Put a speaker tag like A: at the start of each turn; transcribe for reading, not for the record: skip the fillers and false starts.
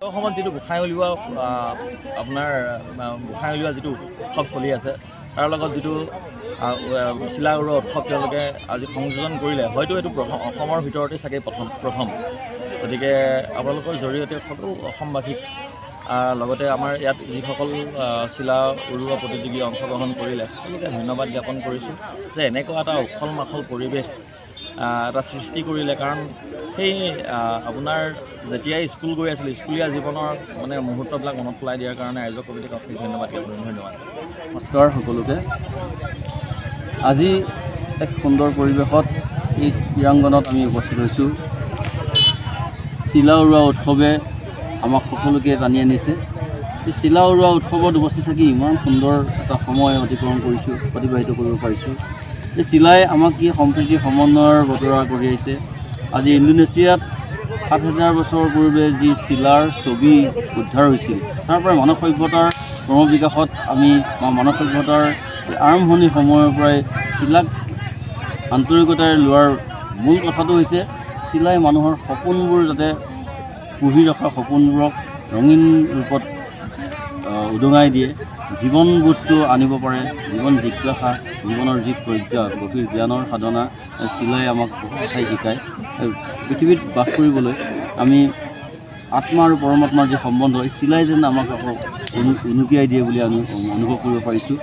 A: অসমত যিটো গোঁসাই উলিওৱা আপোনাৰ গোঁসাই উলিওৱা যিটো উৎসৱ চলি আছে তাৰ লগত যিটো চিলা উৰোৱা উৎসৱ তেওঁলোকে আজি সংযোজন কৰিলে, হয়তো এইটো অসমৰ ভিতৰতে চাগে প্ৰথম। গতিকে আপোনালোকৰ জৰিয়তে সকলো অসমবাসীক লগতে আমাৰ ইয়াত যিসকল চিলা উৰোৱা প্ৰতিযোগী অংশগ্ৰহণ কৰিলে সকলোকে ধন্যবাদ জ্ঞাপন কৰিছোঁ যে এনেকুৱা এটা উখল মাখল পৰিৱেশ এটা সৃষ্টি কৰিলে। কাৰণ সেই আপোনাৰ যেতিয়াই স্কুল গৈ আছিল, স্কুলীয়া জীৱনৰ মানে মুহূৰ্তবিলাক মনত পেলাই দিয়াৰ কাৰণে আয়োজক কমিটিক অশেষ ধন্যবাদ জ্ঞাপন কৰিছোঁ। ধন্যবাদ।
B: নমস্কাৰ সকলোকে। আজি এক সুন্দৰ পৰিৱেশত এই ক্ৰীড়াংগনত আমি উপস্থিত হৈছোঁ। চিলা উৰোৱা উৎসৱে আমাক সকলোকে টানি আনিছে। এই চিলা উৰোৱা উৎসৱত উপস্থিত থাকি ইমান সুন্দৰ এটা সময় অতিবাহিত কৰিব পাৰিছোঁ। এই চিলাই আমাক কি সম্প্ৰীতি সমন্বয়ৰ বতৰা কঢ়িয়াইছে। আজি ইণ্ডোনেছিয়াত ৭,০০০ বছৰ পূৰ্বে যি চিলাৰ ছবি উদ্ধাৰ হৈছিল, তাৰ পৰা মানৱ সভ্যতাৰ ক্ৰমবিকাশত আমি মানৱ সভ্যতাৰ আৰম্ভণি সময়ৰ পৰাই চিলাক আন্তৰিকতাৰে লোৱাৰ মূল কথাটো হৈছে চিলাই মানুহৰ সপোনবোৰ যাতে পুহি ৰখা সপোনবোৰক ৰঙীন ৰূপত উদঙাই দিয়ে, জীৱনবোধটো আনিব পাৰে, জীৱন জিজ্ঞাসা, জীৱনৰ যি প্ৰজ্ঞা, গভীৰ জ্ঞানৰ সাধনা চিলাই আমাক বহু কথাই শিকায়। পৃথিৱীত বাস কৰিবলৈ আমি আত্মা আৰু পৰমাত্মাৰ যি সম্বন্ধ, এই চিলাই যেন আমাক আকৌ উনুকিয়াই দিয়ে বুলি আমি অনুভৱ কৰিব পাৰিছোঁ।